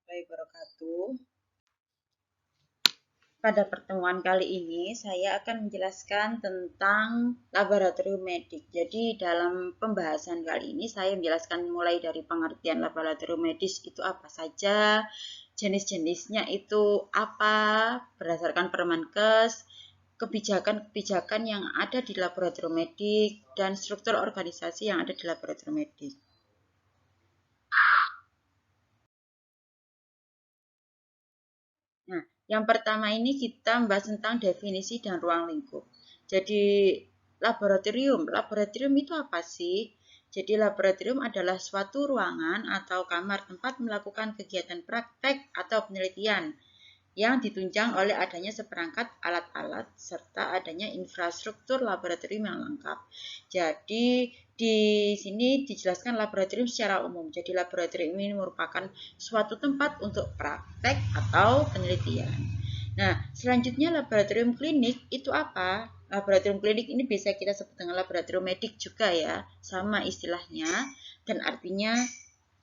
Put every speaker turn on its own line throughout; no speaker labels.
warahmatullahi wabarakatuh. Pada pertemuan kali ini saya akan menjelaskan tentang laboratorium medik. Jadi dalam pembahasan kali ini saya menjelaskan mulai dari pengertian laboratorium medis itu apa saja, jenis-jenisnya itu apa berdasarkan Permenkes, kebijakan-kebijakan yang ada di laboratorium medik, dan struktur organisasi yang ada di laboratorium medik. Nah, yang pertama ini kita membahas tentang definisi dan ruang lingkup. Jadi, laboratorium itu apa sih? Jadi, laboratorium adalah suatu ruangan atau kamar tempat melakukan kegiatan praktek atau penelitian yang ditunjang oleh adanya seperangkat alat-alat serta adanya infrastruktur laboratorium yang lengkap. Jadi di sini dijelaskan laboratorium secara umum. Jadi laboratorium ini merupakan suatu tempat untuk praktek atau penelitian. Nah, selanjutnya laboratorium klinik itu apa? Laboratorium klinik ini bisa kita sebut dengan laboratorium medik juga ya, sama istilahnya dan artinya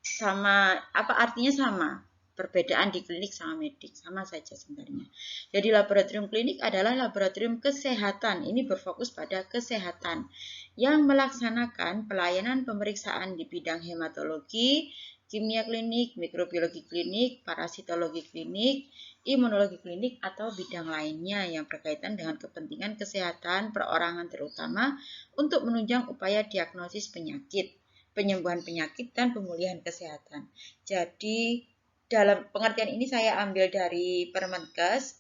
sama, apa artinya sama? Perbedaan di klinik sama medik sama saja sebenarnya. Jadi laboratorium klinik adalah laboratorium kesehatan. Ini berfokus pada kesehatan yang melaksanakan pelayanan pemeriksaan di bidang hematologi, kimia klinik, mikrobiologi klinik, parasitologi klinik, imunologi klinik, atau bidang lainnya yang berkaitan dengan kepentingan kesehatan perorangan terutama untuk menunjang upaya diagnosis penyakit, penyembuhan penyakit, dan pemulihan kesehatan. Jadi dalam pengertian ini saya ambil dari Permenkes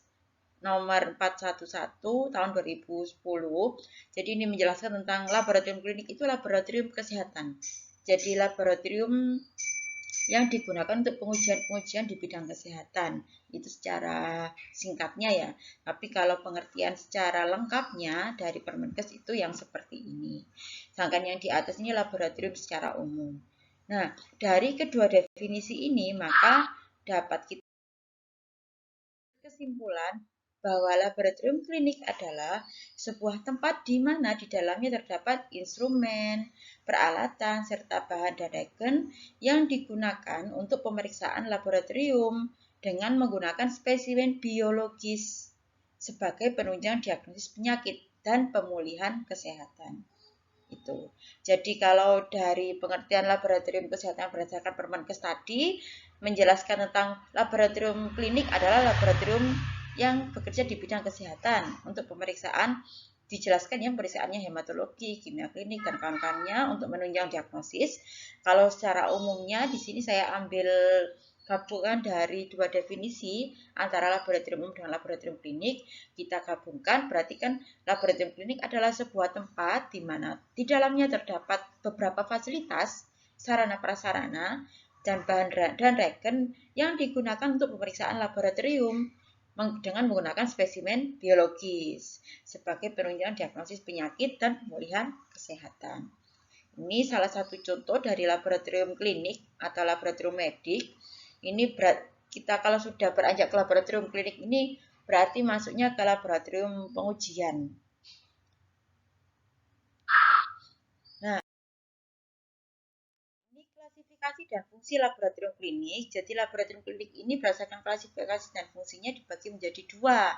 nomor 411 tahun 2010. Jadi ini menjelaskan tentang laboratorium klinik itu laboratorium kesehatan. Jadi laboratorium yang digunakan untuk pengujian-pengujian di bidang kesehatan. Itu secara singkatnya ya. Tapi kalau pengertian secara lengkapnya dari Permenkes itu yang seperti ini. Sedangkan yang di atas ini laboratorium secara umum. Nah, dari kedua definisi ini maka dapat kita kesimpulan bahwa laboratorium klinik adalah sebuah tempat di mana di dalamnya terdapat instrumen, peralatan, serta bahan dan regen yang digunakan untuk pemeriksaan laboratorium dengan menggunakan spesimen biologis sebagai penunjang diagnosis penyakit dan pemulihan kesehatan. Itu. Jadi kalau dari pengertian laboratorium kesehatan berdasarkan Permenkes tadi menjelaskan tentang laboratorium klinik adalah laboratorium yang bekerja di bidang kesehatan untuk pemeriksaan, dijelaskan yang pemeriksaannya hematologi, kimia klinik, dan kawan-kawannya untuk menunjang diagnosis. Kalau secara umumnya di sini saya ambil gabungan dari dua definisi antara laboratorium umum dan laboratorium klinik. Kita gabungkan berarti kan laboratorium klinik adalah sebuah tempat di mana di dalamnya terdapat beberapa fasilitas, sarana prasarana, dan bahan dan regen yang digunakan untuk pemeriksaan laboratorium dengan menggunakan spesimen biologis sebagai penunjang diagnosis penyakit dan pemulihan kesehatan. Ini salah satu contoh dari laboratorium klinik atau laboratorium medik. Ini kita kalau sudah beranjak ke laboratorium klinik ini berarti masuknya ke laboratorium pengujian. Nah, ini klasifikasi dan fungsi laboratorium klinik. Jadi laboratorium klinik ini berdasarkan klasifikasi dan fungsinya dibagi menjadi dua,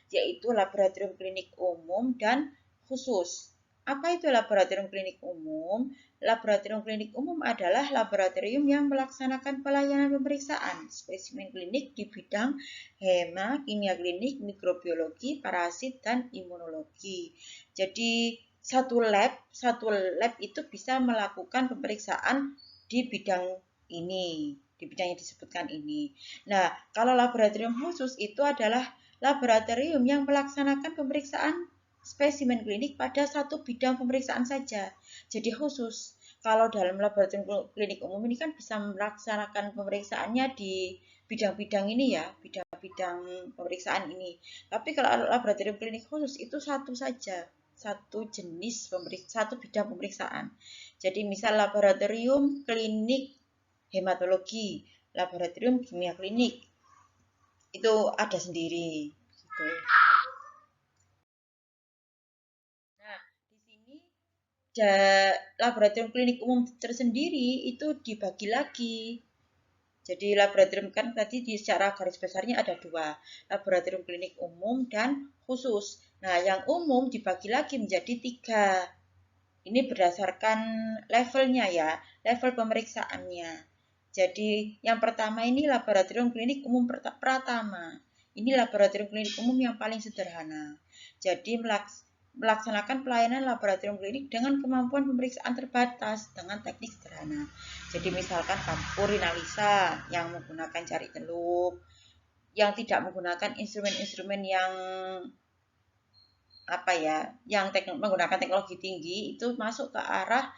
yaitu laboratorium klinik umum dan khusus. Apa itu laboratorium klinik umum? Laboratorium klinik umum adalah laboratorium yang melaksanakan pelayanan pemeriksaan spesimen klinik di bidang hema, kimia klinik, mikrobiologi, parasit, dan imunologi. Jadi satu lab itu bisa melakukan pemeriksaan di bidang ini, di bidang yang disebutkan ini. Nah, kalau laboratorium khusus itu adalah laboratorium yang melaksanakan pemeriksaan spesimen klinik pada satu bidang pemeriksaan saja. Jadi khusus. Kalau dalam laboratorium klinik umum ini kan bisa melaksanakan pemeriksaannya di bidang-bidang ini ya, bidang-bidang pemeriksaan ini. Tapi kalau laboratorium klinik khusus itu satu saja, satu jenis satu bidang pemeriksaan. Jadi misal laboratorium klinik hematologi, laboratorium kimia klinik itu ada sendiri. Gitu. Nah, di sini laboratorium klinik umum tersendiri itu dibagi lagi. Jadi laboratorium kan tadi secara garis besarnya ada dua, laboratorium klinik umum dan khusus. Nah, yang umum dibagi lagi menjadi tiga. Ini berdasarkan levelnya ya, level pemeriksaannya. Jadi yang pertama ini laboratorium klinik umum Pratama. Ini laboratorium klinik umum yang paling sederhana. Jadi melaksanakan pelayanan laboratorium klinik dengan kemampuan pemeriksaan terbatas dengan teknik sederhana. Jadi misalkan urinalisa yang menggunakan jari celup, yang tidak menggunakan instrumen-instrumen yang menggunakan teknologi tinggi itu masuk ke arah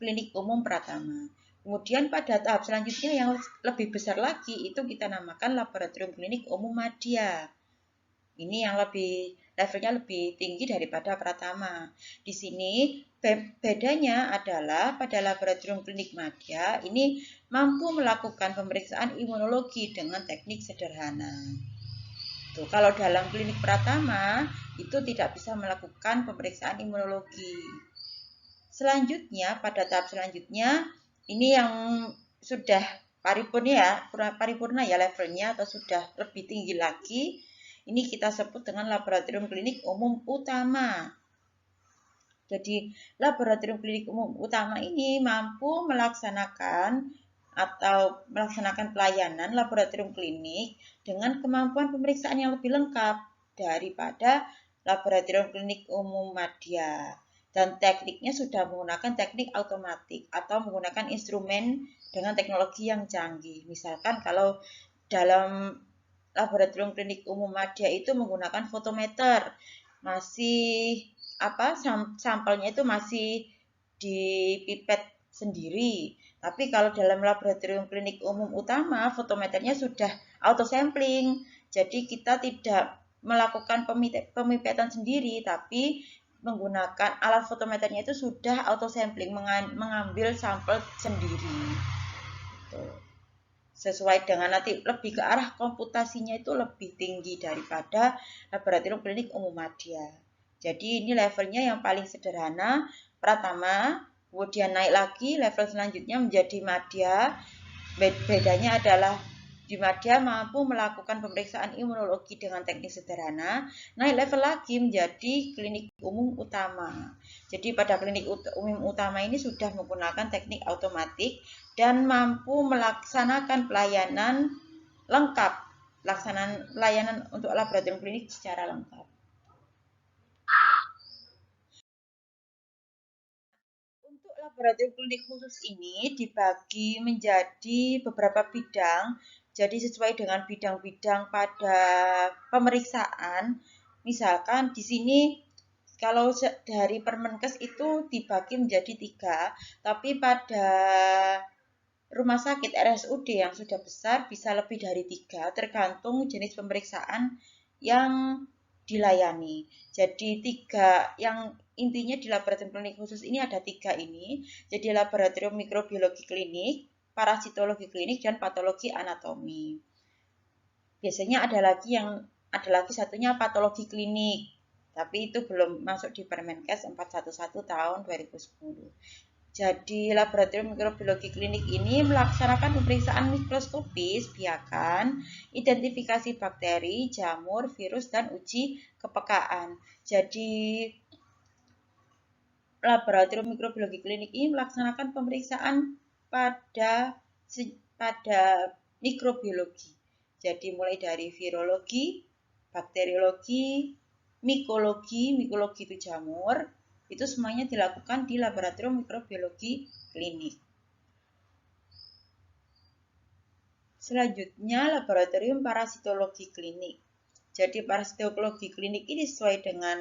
klinik umum Pratama. Kemudian pada tahap selanjutnya yang lebih besar lagi itu kita namakan laboratorium klinik umum Madya. Ini yang levelnya lebih tinggi daripada Pratama. Di sini bedanya adalah pada laboratorium klinik Madya ini mampu melakukan pemeriksaan imunologi dengan teknik sederhana. Tuh, kalau dalam klinik Pratama itu tidak bisa melakukan pemeriksaan imunologi. Selanjutnya, pada tahap selanjutnya, ini yang sudah paripurna ya levelnya atau sudah lebih tinggi lagi, ini kita sebut dengan laboratorium klinik umum utama. Jadi, laboratorium klinik umum utama ini mampu melaksanakan pelayanan laboratorium klinik dengan kemampuan pemeriksaan yang lebih lengkap daripada laboratorium klinik umum Madya. Dan tekniknya sudah menggunakan teknik automatik atau menggunakan instrumen dengan teknologi yang canggih. Misalkan kalau dalam laboratorium klinik umum Madya itu menggunakan fotometer, sampelnya itu masih dipipet sendiri. Tapi kalau dalam laboratorium klinik umum utama, fotometernya sudah auto sampling. Jadi kita tidak melakukan pemipetan sendiri, tapi menggunakan alat fotometernya itu sudah auto sampling, mengambil sampel sendiri. Sesuai dengan nanti lebih ke arah komputasinya itu lebih tinggi daripada laboratorium klinik umum Madya. Jadi ini levelnya yang paling sederhana, Pratama, kemudian naik lagi level selanjutnya menjadi Madya. Bedanya adalah di Madya mampu melakukan pemeriksaan imunologi dengan teknik sederhana, naik level lagi menjadi klinik umum utama. Jadi pada klinik umum utama ini sudah menggunakan teknik otomatik dan mampu melaksanakan pelayanan lengkap, pelayanan untuk laboratorium klinik secara lengkap. Untuk laboratorium klinik khusus ini dibagi menjadi beberapa bidang, jadi sesuai dengan bidang-bidang pada pemeriksaan. Misalkan di sini kalau dari Permenkes itu dibagi menjadi 3, tapi pada rumah sakit RSUD yang sudah besar bisa lebih dari 3, tergantung jenis pemeriksaan yang dilayani. Jadi 3 yang intinya di laboratorium klinik khusus ini ada 3 ini. Jadi laboratorium mikrobiologi klinik, parasitologi klinik, dan patologi anatomi. Biasanya ada lagi satunya patologi klinik, tapi itu belum masuk di Permenkes 411 tahun 2010. Jadi laboratorium mikrobiologi klinik ini melaksanakan pemeriksaan mikroskopis biakan, identifikasi bakteri, jamur, virus, dan uji kepekaan. Jadi laboratorium mikrobiologi klinik ini melaksanakan pemeriksaan pada mikrobiologi. Jadi mulai dari virologi, bakteriologi, mikologi itu jamur, itu semuanya dilakukan di laboratorium mikrobiologi klinik. Selanjutnya laboratorium parasitologi klinik. Jadi parasitologi klinik ini sesuai dengan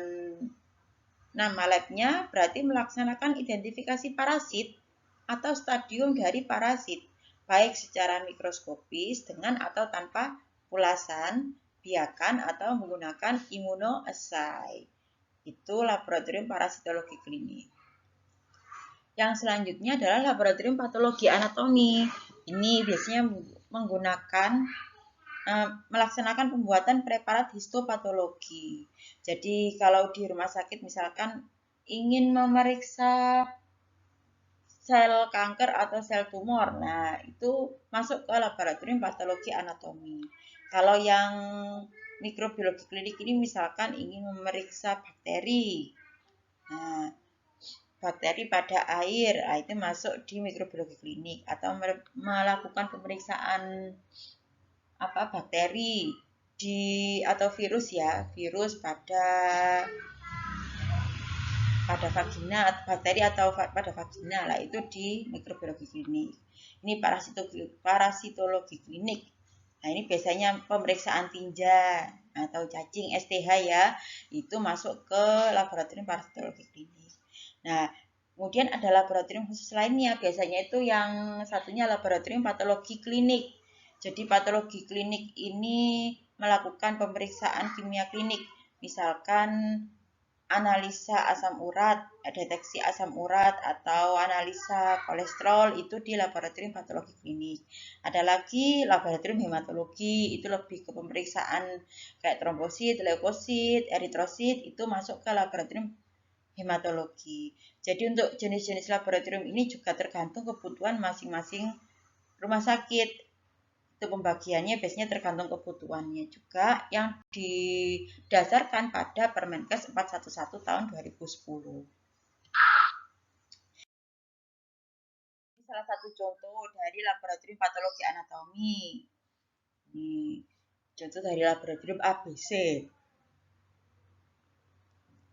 nama labnya berarti melaksanakan identifikasi parasit atau stadium dari parasit, baik secara mikroskopis dengan atau tanpa pulasan, biakan atau menggunakan immunoassay. Itu laboratorium parasitologi klinik. Yang selanjutnya adalah laboratorium patologi anatomi. Ini biasanya melaksanakan pembuatan preparat histopatologi. Jadi kalau di rumah sakit misalkan ingin memeriksa sel kanker atau sel tumor. Nah, itu masuk ke laboratorium patologi anatomi. Kalau yang mikrobiologi klinik ini misalkan ingin memeriksa bakteri. Nah, bakteri pada air, nah itu masuk di mikrobiologi klinik, atau melakukan pemeriksaan bakteri atau virus ya, virus pada vagina, bakteri atau pada vagina lah, itu di mikrobiologi klinik. Ini parasitologi klinik. Nah, ini biasanya pemeriksaan tinja atau cacing STH ya, itu masuk ke laboratorium parasitologi klinik. Nah, kemudian ada laboratorium khusus lainnya, biasanya itu yang satunya laboratorium patologi klinik. Jadi patologi klinik ini melakukan pemeriksaan kimia klinik, misalkan analisa asam urat, deteksi asam urat, atau analisa kolesterol, itu di laboratorium patologi klinik. Ada lagi laboratorium hematologi, itu lebih ke pemeriksaan kayak trombosit, leukosit, eritrosit, itu masuk ke laboratorium hematologi. Jadi untuk jenis-jenis laboratorium ini juga tergantung kebutuhan masing-masing rumah sakit. Itu pembagiannya biasanya tergantung kebutuhannya juga, yang didasarkan pada Permenkes 411 tahun 2010. Ini salah satu contoh dari laboratorium patologi anatomi. Ini contoh dari laboratorium ABC.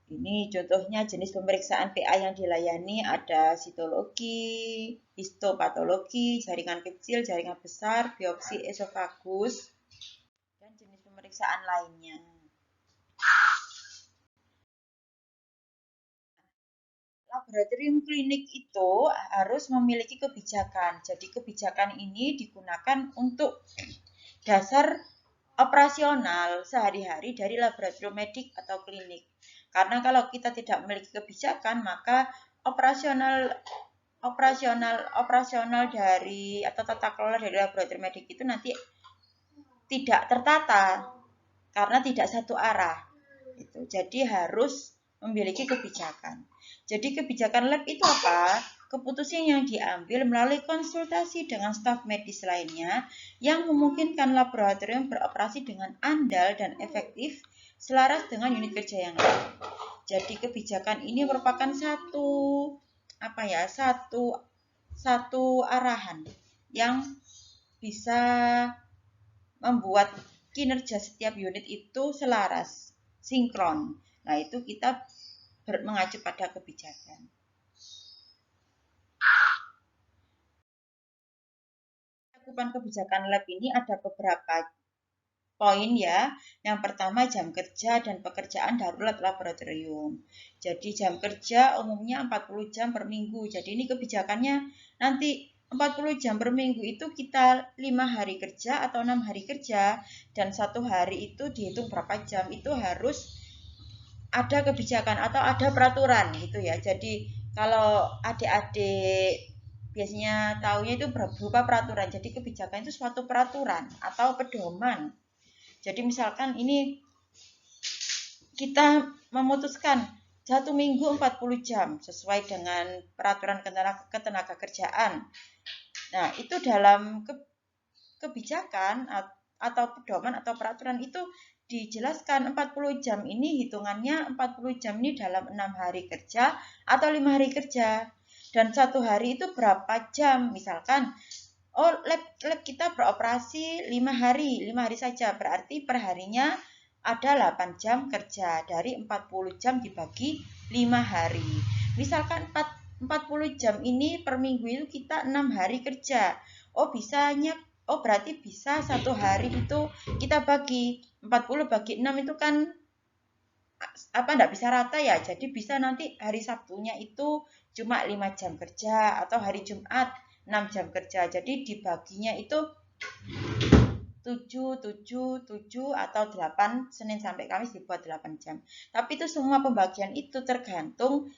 Ini contohnya jenis pemeriksaan PA yang dilayani, ada sitologi, histopatologi, jaringan kecil, jaringan besar, biopsi esofagus, dan jenis pemeriksaan lainnya. Laboratorium klinik itu harus memiliki kebijakan. Jadi kebijakan ini digunakan untuk dasar operasional sehari-hari dari laboratorium medik atau klinik. Karena kalau kita tidak memiliki kebijakan, maka operasional dari atau tata kelola dari laboratorium medik itu nanti tidak tertata karena tidak satu arah. Jadi harus memiliki kebijakan. Jadi kebijakan lab itu apa? Keputusan yang diambil melalui konsultasi dengan staf medis lainnya yang memungkinkan laboratorium beroperasi dengan andal dan efektif selaras dengan unit kerja yang lain. Jadi kebijakan ini merupakan satu arahan yang bisa membuat kinerja setiap unit itu selaras, sinkron. Nah, itu kita mengacu pada kebijakan. Cakupan kebijakan lab ini ada beberapa poin ya. Yang pertama, jam kerja dan pekerjaan darurat laboratorium. Jadi jam kerja umumnya 40 jam per minggu. Jadi ini kebijakannya nanti 40 jam per minggu itu kita 5 hari kerja atau 6 hari kerja, dan 1 hari itu dihitung berapa jam, itu harus ada kebijakan atau ada peraturan gitu ya. Jadi kalau adik-adik biasanya tahunya itu berupa peraturan. Jadi kebijakan itu suatu peraturan atau pedoman. Jadi misalkan ini kita memutuskan 1 minggu 40 jam sesuai dengan peraturan ketenaga kerjaan. Nah, itu dalam kebijakan atau pedoman atau peraturan itu dijelaskan 40 jam ini hitungannya 40 jam ini dalam 6 hari kerja atau 5 hari kerja. Dan 1 hari itu berapa jam? Misalkan lab kita beroperasi 5 hari saja, berarti perharinya ada 8 jam kerja, dari 40 jam dibagi 5 hari. Misalkan 40 jam ini per minggu itu kita 6 hari kerja. Berarti bisa 1 hari itu kita bagi 40 bagi 6 itu kan enggak bisa rata ya. Jadi bisa nanti hari Sabtunya itu cuma 5 jam kerja, atau hari Jumat 6 jam kerja. Jadi dibaginya itu 7 atau 8, Senin sampai Kamis dibuat 8 jam. Tapi itu semua pembagian itu tergantung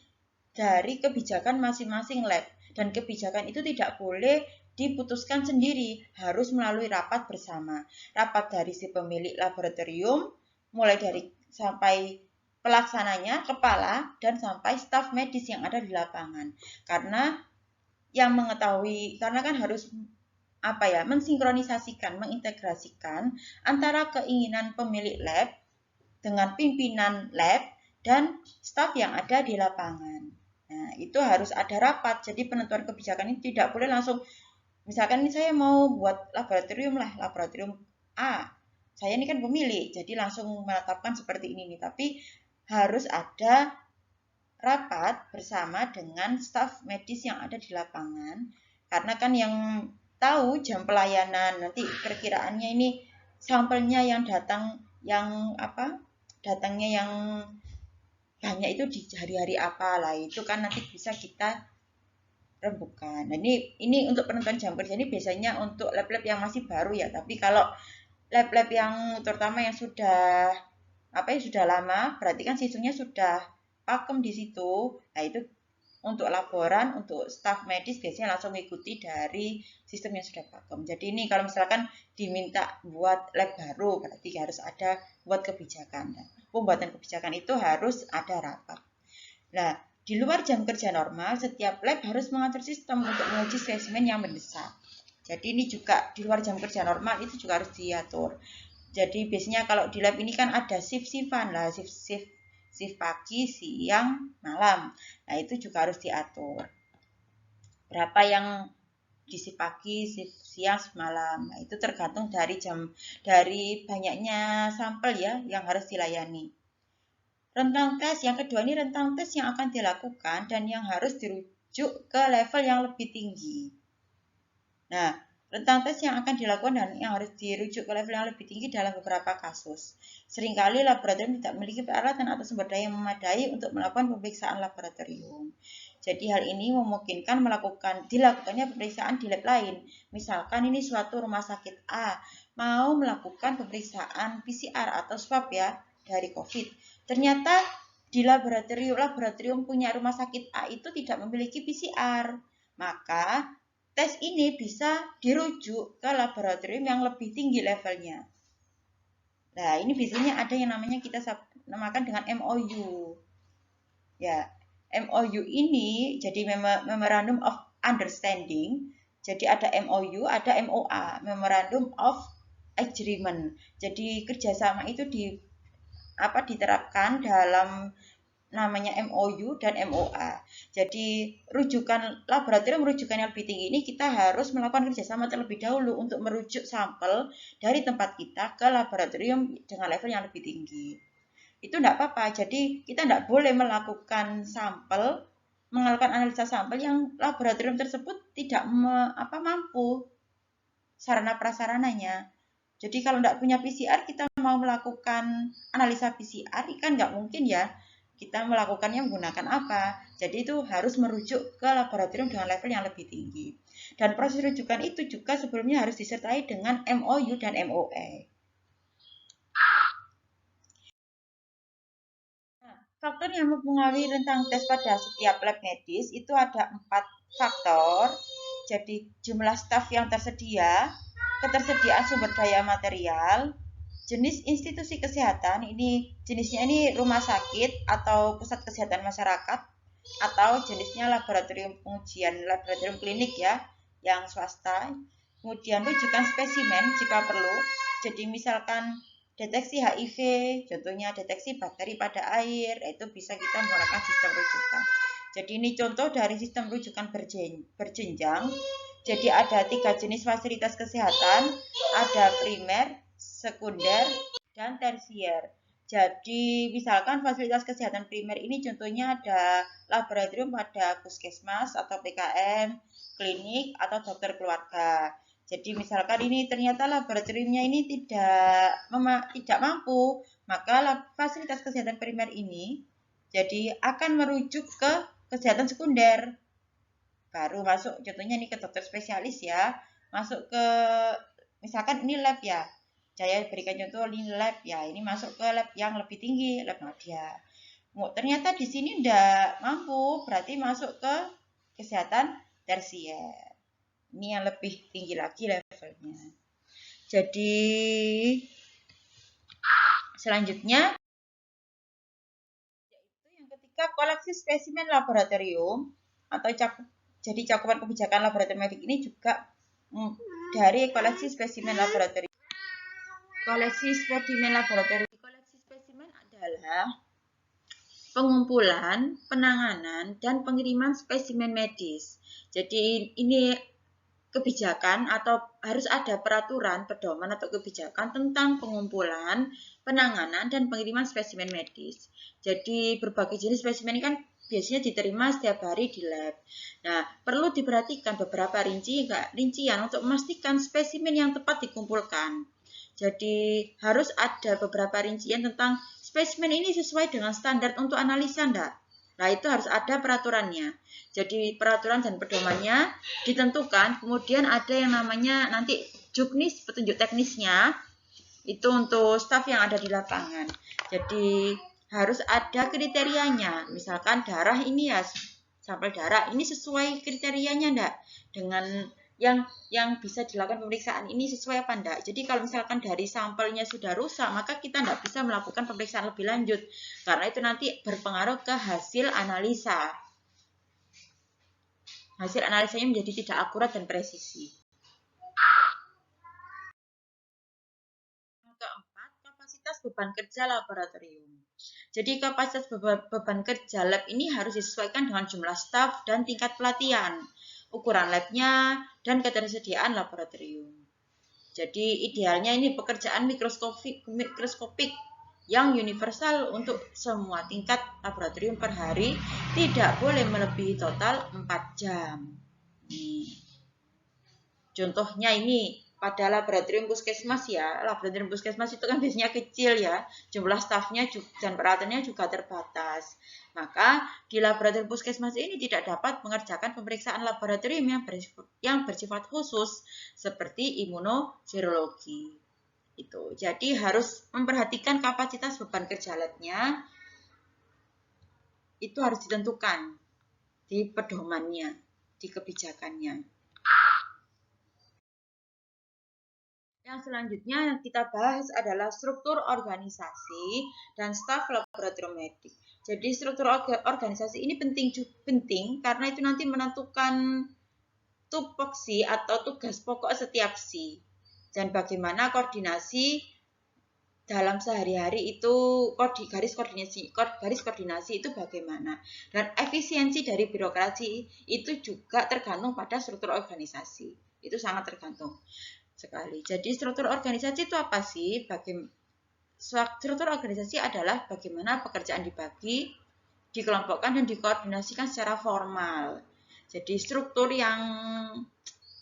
dari kebijakan masing-masing lab. Dan kebijakan itu tidak boleh diputuskan sendiri, harus melalui rapat bersama. Rapat dari si pemilik laboratorium, mulai dari sampai pelaksananya, kepala, dan sampai staf medis yang ada di lapangan. Karena yang mengetahui, karena kan harus mensinkronisasikan, mengintegrasikan antara keinginan pemilik lab dengan pimpinan lab dan staf yang ada di lapangan. Nah, itu harus ada rapat. Jadi penentuan kebijakan ini tidak boleh langsung, misalkan ini saya mau buat laboratorium A. Saya ini kan pemilik, jadi langsung menetapkan seperti ini nih. Tapi harus ada rapat bersama dengan staf medis yang ada di lapangan. Karena kan yang tahu jam pelayanan, nanti perkiraannya ini sampelnya yang datangnya yang banyak itu di hari-hari apa lah, itu kan nanti bisa kita rembukan. Nah, ini untuk penentuan jam kerja ini biasanya untuk lab-lab yang masih baru ya. Tapi kalau lab-lab yang terutama yang sudah sudah lama, berarti kan sistemnya sudah pakem di situ. Nah, itu untuk laporan, untuk staf medis biasanya langsung mengikuti dari sistem yang sudah pakem. Jadi ini kalau misalkan diminta buat lab baru, berarti harus ada buat kebijakan. Nah, pembuatan kebijakan itu harus ada rapat. Nah, di luar jam kerja normal, setiap lab harus mengatur sistem untuk menguji spesimen yang mendesak. Jadi ini juga di luar jam kerja normal itu juga harus diatur. Jadi biasanya kalau di lab ini kan ada shift-shiftan lah, shift pagi, siang, malam. Nah, itu juga harus diatur. Berapa yang di shift pagi, shift siang, malam. Nah, itu tergantung dari banyaknya sampel ya yang harus dilayani. Rentang tes yang kedua ini rentang tes yang akan dilakukan dan yang harus dirujuk ke level yang lebih tinggi. Nah, rentang tes yang akan dilakukan dan yang harus dirujuk ke level yang lebih tinggi dalam beberapa kasus. Seringkali laboratorium tidak memiliki peralatan atau sumber daya yang memadai untuk melakukan pemeriksaan laboratorium. Jadi hal ini memungkinkan dilakukannya pemeriksaan di lab lain. Misalkan ini suatu rumah sakit A mau melakukan pemeriksaan PCR atau swab ya dari COVID. Ternyata di laboratorium punya rumah sakit A itu tidak memiliki PCR. Maka tes ini bisa dirujuk ke laboratorium yang lebih tinggi levelnya. Nah, ini biasanya ada yang namanya kita namakan dengan MOU. Ya, MOU ini jadi Memorandum of Understanding. Jadi ada MOU, ada MOA, Memorandum of Agreement. Jadi kerjasama itu diterapkan dalam namanya MOU dan MOA. Jadi laboratorium rujukan yang lebih tinggi ini kita harus melakukan kerjasama terlebih dahulu untuk merujuk sampel dari tempat kita ke laboratorium dengan level yang lebih tinggi. Itu tidak apa-apa. Jadi kita tidak boleh melakukan analisa sampel yang laboratorium tersebut tidak mampu sarana prasarananya. Jadi kalau tidak punya PCR, kita mau melakukan analisa PCR, kan nggak mungkin ya. Kita melakukannya menggunakan apa? Jadi itu harus merujuk ke laboratorium dengan level yang lebih tinggi. Dan proses rujukan itu juga sebelumnya harus disertai dengan MOU dan MOE. Nah, faktor yang mempengaruhi rentang tes pada setiap lab medis itu ada 4 faktor. Jadi jumlah staf yang tersedia, ketersediaan sumber daya material, jenis institusi kesehatan, ini jenisnya ini rumah sakit atau pusat kesehatan masyarakat, atau jenisnya laboratorium klinik ya, yang swasta. Kemudian rujukan spesimen jika perlu. Jadi misalkan deteksi HIV, contohnya deteksi bakteri pada air, itu bisa kita menggunakan sistem rujukan. Jadi ini contoh dari sistem rujukan berjenjang. Jadi ada 3 jenis fasilitas kesehatan, ada primer, sekunder, dan tersier. Jadi misalkan fasilitas kesehatan primer ini contohnya ada laboratorium pada puskesmas atau PKM, klinik atau dokter keluarga. Jadi misalkan ini ternyata laboratoriumnya ini tidak mampu, maka fasilitas kesehatan primer ini jadi akan merujuk ke kesehatan sekunder. Baru masuk contohnya ini ke dokter spesialis ya, masuk ke misalkan ini lab ya. Saya berikan contoh ini lab ya, ini masuk ke lab yang lebih tinggi, lab media. Ternyata di sini tidak mampu, berarti masuk ke kesehatan tersier. Ini yang lebih tinggi lagi levelnya. Jadi selanjutnya yaitu yang ketiga, koleksi spesimen laboratorium atau Jadi cakupan kebijakan laboratorium medik ini juga dari koleksi spesimen laboratorium. Koleksi spesimen laboratorium. Koleksi spesimen adalah pengumpulan, penanganan, dan pengiriman spesimen medis. Jadi ini kebijakan atau harus ada peraturan, pedoman atau kebijakan tentang pengumpulan, penanganan, dan pengiriman spesimen medis. Jadi berbagai jenis spesimen ini kan biasanya diterima setiap hari di lab. Nah, perlu diperhatikan beberapa rincian untuk memastikan spesimen yang tepat dikumpulkan. Jadi harus ada beberapa rincian tentang spesimen ini sesuai dengan standar untuk analisa enggak? Nah, itu harus ada peraturannya. Jadi peraturan dan pedomannya ditentukan, kemudian ada yang namanya nanti juknis, petunjuk teknisnya, itu untuk staf yang ada di lapangan. Jadi harus ada kriterianya, misalkan darah ini ya, sampel darah ini sesuai kriterianya enggak? Dengan yang bisa dilakukan pemeriksaan ini sesuai apa enggak. Jadi kalau misalkan dari sampelnya sudah rusak, maka kita enggak bisa melakukan pemeriksaan lebih lanjut. Karena itu nanti berpengaruh ke hasil analisa. Hasil analisanya menjadi tidak akurat dan presisi. Yang keempat, kapasitas beban kerja laboratorium. Jadi kapasitas beban kerja lab ini harus disesuaikan dengan jumlah staf dan tingkat pelatihan, ukuran labnya, dan ketersediaan laboratorium. Jadi idealnya ini pekerjaan mikroskopik yang universal untuk semua tingkat laboratorium per hari, tidak boleh melebihi total 4 jam. Contohnya ini pada laboratorium puskesmas ya, laboratorium puskesmas itu kan biasanya kecil ya, jumlah stafnya dan peralatannya juga terbatas. Maka di laboratorium puskesmas ini tidak dapat mengerjakan pemeriksaan laboratorium yang bersifat khusus seperti imunoserologi. Itu. Jadi harus memperhatikan kapasitas beban kerja labnya, itu harus ditentukan di pedomannya, di kebijakannya. Yang selanjutnya yang kita bahas adalah struktur organisasi dan staf laboratorium medik. Jadi struktur organisasi ini penting karena itu nanti menentukan tupoksi atau tugas pokok setiap si. Dan bagaimana koordinasi dalam sehari-hari itu garis koordinasi itu bagaimana. Dan efisiensi dari birokrasi itu juga tergantung pada struktur organisasi. Itu sangat tergantung sekali. Jadi struktur organisasi itu apa sih? Struktur organisasi adalah bagaimana pekerjaan dibagi, dikelompokkan dan dikoordinasikan secara formal. Jadi struktur yang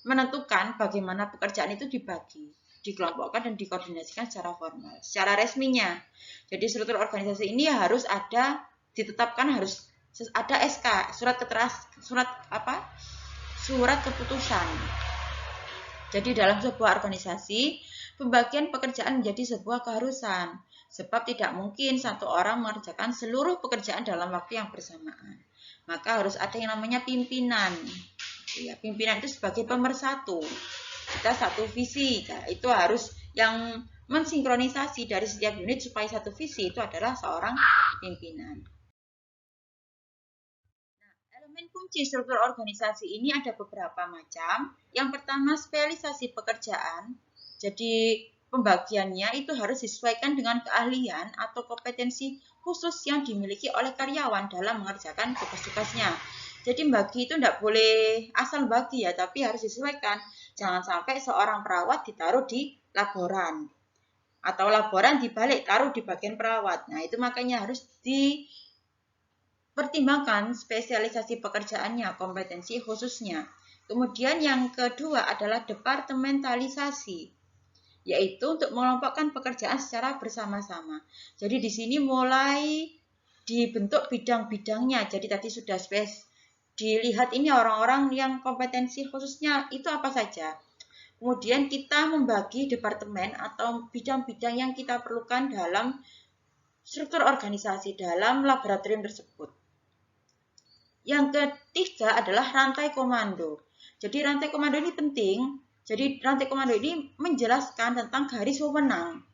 menentukan bagaimana pekerjaan itu dibagi, dikelompokkan dan dikoordinasikan secara formal, secara resminya. Jadi struktur organisasi ini harus ada, ditetapkan harus ada SK, surat keputusan. Jadi dalam sebuah organisasi, pembagian pekerjaan menjadi sebuah keharusan, sebab tidak mungkin satu orang mengerjakan seluruh pekerjaan dalam waktu yang bersamaan. Maka harus ada yang namanya pimpinan. Ya, pimpinan itu sebagai pemersatu. Kita satu visi, nah, itu harus yang mensinkronisasi dari setiap unit supaya satu visi itu adalah seorang pimpinan. Elemen kunci struktur organisasi ini ada beberapa macam. Yang pertama, spesialisasi pekerjaan. Jadi pembagiannya itu harus disesuaikan dengan keahlian atau kompetensi khusus yang dimiliki oleh karyawan dalam mengerjakan tugas-tugasnya. Jadi bagi itu tidak boleh asal bagi ya, tapi harus disesuaikan. Jangan sampai seorang perawat ditaruh di laboran atau laboran dibalik taruh di bagian perawat. Nah itu makanya harus pertimbangkan spesialisasi pekerjaannya, kompetensi khususnya. Kemudian yang kedua adalah departementalisasi, yaitu untuk mengelompokkan pekerjaan secara bersama-sama. Jadi di sini mulai dibentuk bidang-bidangnya. Jadi tadi sudah dilihat ini orang-orang yang kompetensi khususnya itu apa saja. Kemudian kita membagi departemen atau bidang-bidang yang kita perlukan dalam struktur organisasi dalam laboratorium tersebut. Yang ketiga adalah rantai komando. Jadi rantai komando ini penting. Jadi rantai komando ini menjelaskan tentang garis wewenang,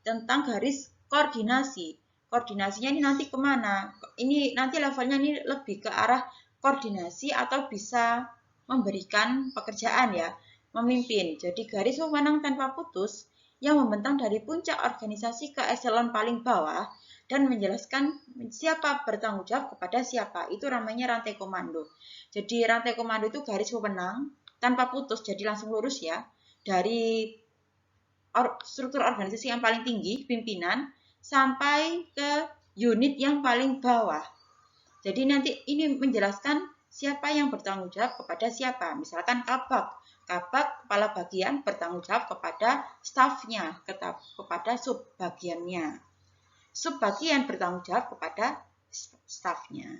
tentang garis koordinasi. Koordinasinya ini nanti kemana? Ini nanti levelnya ini lebih ke arah koordinasi atau bisa memberikan pekerjaan ya, memimpin. Jadi garis wewenang tanpa putus yang membentang dari puncak organisasi ke eselon paling bawah dan menjelaskan siapa bertanggung jawab kepada siapa. Itu namanya rantai komando. Jadi rantai komando itu garis wewenang tanpa putus, jadi langsung lurus ya, dari struktur organisasi yang paling tinggi, pimpinan, sampai ke unit yang paling bawah. Jadi nanti ini menjelaskan siapa yang bertanggung jawab kepada siapa. Misalkan kabak, kepala bagian bertanggung jawab kepada stafnya, kepada subbagiannya. Subbagian bertanggung jawab kepada stafnya.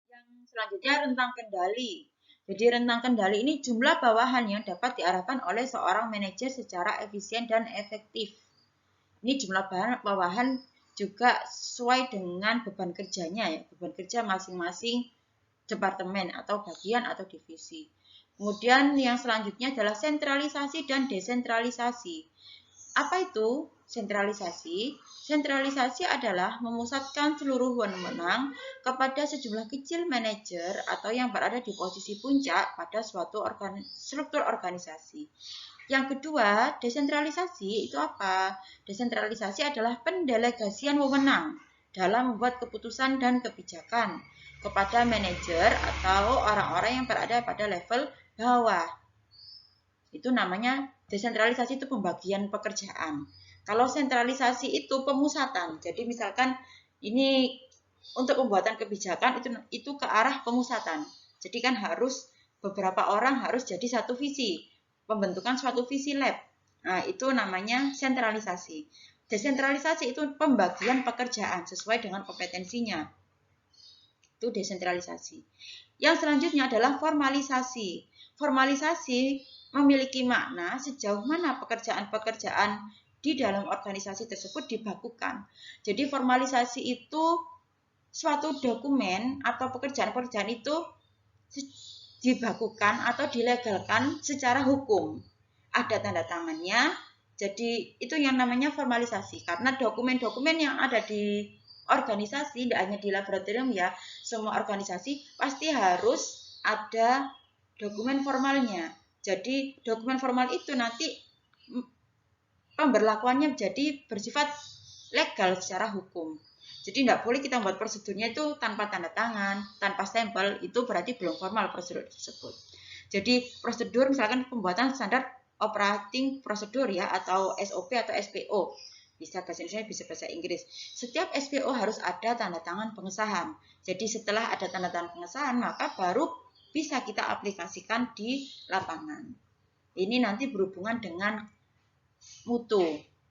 Yang selanjutnya rentang kendali. Jadi rentang kendali ini jumlah bawahan yang dapat diarahkan oleh seorang manajer secara efisien dan efektif. Ini jumlah bawahan juga sesuai dengan beban kerjanya ya, beban kerja masing-masing departemen atau bagian atau divisi. Kemudian yang selanjutnya adalah sentralisasi dan desentralisasi. Apa itu sentralisasi? Sentralisasi adalah memusatkan seluruh wewenang kepada sejumlah kecil manajer atau yang berada di posisi puncak pada suatu struktur organisasi. Yang kedua, desentralisasi itu apa? Desentralisasi adalah pendelegasian wewenang dalam membuat keputusan dan kebijakan kepada manajer atau orang-orang yang berada pada level bawah. Itu namanya desentralisasi, itu pembagian pekerjaan. Kalau sentralisasi itu pemusatan. Jadi misalkan ini untuk pembuatan kebijakan itu ke arah pemusatan. Jadi kan harus beberapa orang harus jadi satu visi. Pembentukan suatu visi lab. Nah, itu namanya sentralisasi. Desentralisasi itu pembagian pekerjaan sesuai dengan kompetensinya. Itu desentralisasi. Yang selanjutnya adalah formalisasi. Formalisasi memiliki makna sejauh mana pekerjaan-pekerjaan di dalam organisasi tersebut dibakukan. Jadi formalisasi itu suatu dokumen atau pekerjaan-pekerjaan itu dibakukan atau dilegalkan secara hukum. Ada tanda tangannya, jadi itu yang namanya formalisasi. Karena dokumen-dokumen yang ada di organisasi, tidak hanya di laboratorium ya, semua organisasi pasti harus ada dokumen formalnya. Jadi dokumen formal itu nanti pemberlakuannya menjadi bersifat legal secara hukum. Jadi tidak boleh kita membuat prosedurnya itu tanpa tanda tangan, tanpa stempel, itu berarti belum formal prosedur tersebut. Jadi prosedur misalkan pembuatan standar operating prosedur ya, atau SOP atau SPO. Bisa bahasa Indonesia, bisa bahasa Inggris. Setiap SPO harus ada tanda tangan pengesahan. Jadi setelah ada tanda tangan pengesahan, maka baru bisa kita aplikasikan di lapangan. Ini nanti berhubungan dengan mutu.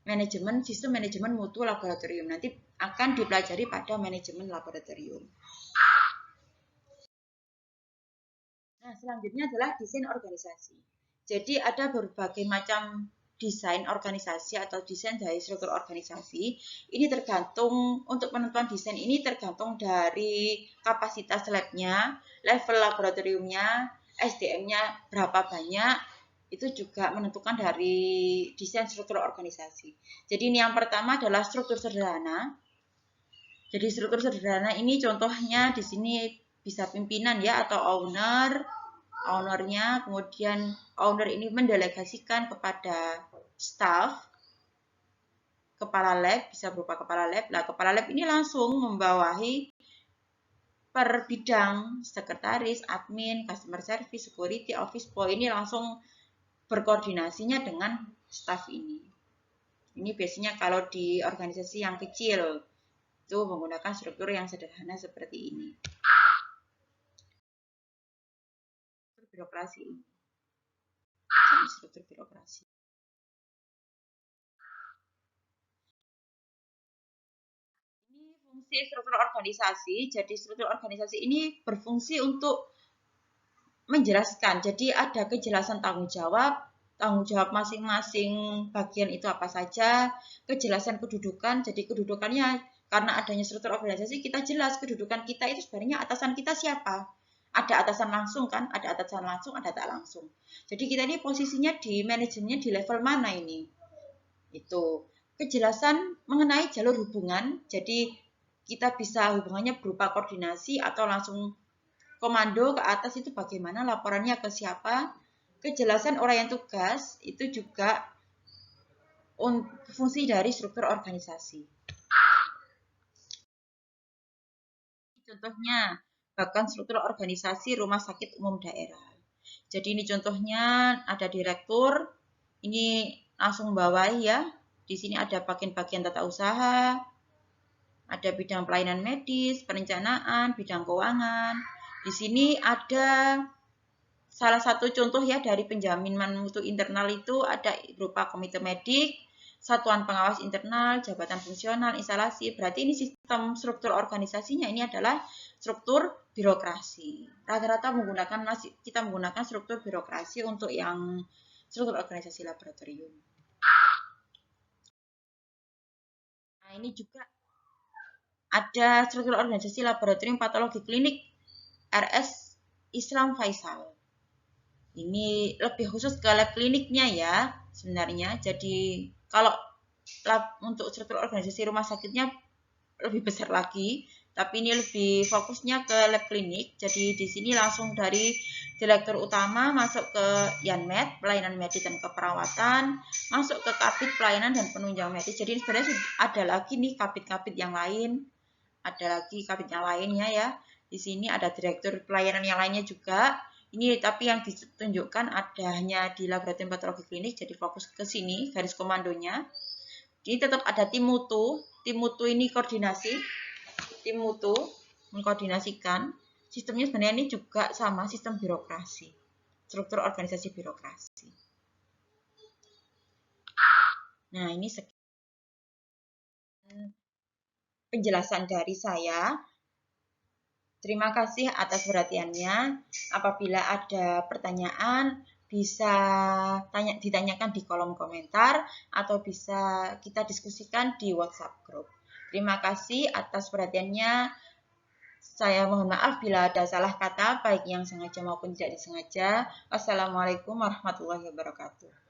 Manajemen, sistem manajemen mutu laboratorium nanti akan dipelajari pada manajemen laboratorium. Nah, selanjutnya adalah desain organisasi. Jadi ada berbagai macam desain organisasi atau desain dari struktur organisasi. Ini tergantung, untuk penentuan desain ini tergantung dari kapasitas labnya, level laboratoriumnya, SDM-nya berapa banyak, itu juga menentukan dari desain struktur organisasi. Jadi ini yang pertama adalah struktur sederhana. Jadi struktur sederhana ini contohnya di sini bisa pimpinan ya, atau ownernya, kemudian owner ini mendelegasikan kepada staff, kepala lab, bisa berupa kepala lab. Nah, kepala lab ini langsung membawahi per bidang, sekretaris, admin, customer service, security, office boy, ini langsung berkoordinasinya dengan staff ini. Ini biasanya kalau di organisasi yang kecil itu menggunakan struktur yang sederhana seperti ini. Struktur birokrasi ini. Struktur birokrasi. Ini fungsi struktur organisasi. Jadi struktur organisasi ini berfungsi untuk menjelaskan. Jadi ada kejelasan tanggung jawab masing-masing bagian itu apa saja, kejelasan kedudukan. Jadi kedudukannya, karena adanya struktur organisasi, kita jelas kedudukan kita itu sebenarnya atasan kita siapa. Ada atasan langsung kan, ada atasan langsung, ada tak langsung. Jadi kita ini posisinya di manajemennya di level mana ini. Itu. kejelasan mengenai jalur hubungan, jadi kita bisa hubungannya berupa koordinasi atau langsung komando ke atas itu bagaimana, laporannya ke siapa. Kejelasan uraian tugas itu juga fungsi dari struktur organisasi. Contohnya, bahkan struktur organisasi rumah sakit umum daerah. Jadi ini contohnya ada direktur, ini langsung bawahi ya. Di sini ada bagian-bagian tata usaha, ada bidang pelayanan medis, perencanaan, bidang keuangan. Di sini ada salah satu contoh ya dari penjaminan mutu internal itu ada berupa komite medik, satuan pengawas internal, jabatan fungsional, instalasi. Berarti ini sistem struktur organisasinya ini adalah struktur birokrasi. Rata-rata kita menggunakan struktur birokrasi untuk yang struktur organisasi laboratorium. Nah, ini juga ada struktur organisasi laboratorium patologi klinik RS Islam Faisal. Ini lebih khusus ke lab kliniknya ya sebenarnya. Jadi kalau untuk struktur organisasi rumah sakitnya lebih besar lagi, tapi ini lebih fokusnya ke lab klinik. Jadi di sini langsung dari direktur utama masuk ke Yanmed, pelayanan medis dan keperawatan, masuk ke kabit pelayanan dan penunjang medis. Jadi sebenarnya ada lagi nih kabit-kabit yang lain, ada lagi kabit yang lainnya ya. Di sini ada direktur pelayanan yang lainnya juga. Ini tapi yang ditunjukkan adanya di laboratorium patologi klinik, jadi fokus ke sini garis komandonya. Ini tetap ada tim mutu. Tim mutu ini koordinasi. Tim mutu mengkoordinasikan. Sistemnya sebenarnya ini juga sama sistem birokrasi. Struktur organisasi birokrasi. Nah, ini penjelasan dari saya. Terima kasih atas perhatiannya. Apabila ada pertanyaan, bisa ditanyakan di kolom komentar atau bisa kita diskusikan di WhatsApp group. Terima kasih atas perhatiannya. Saya mohon maaf bila ada salah kata, baik yang sengaja maupun tidak disengaja. Wassalamualaikum warahmatullahi wabarakatuh.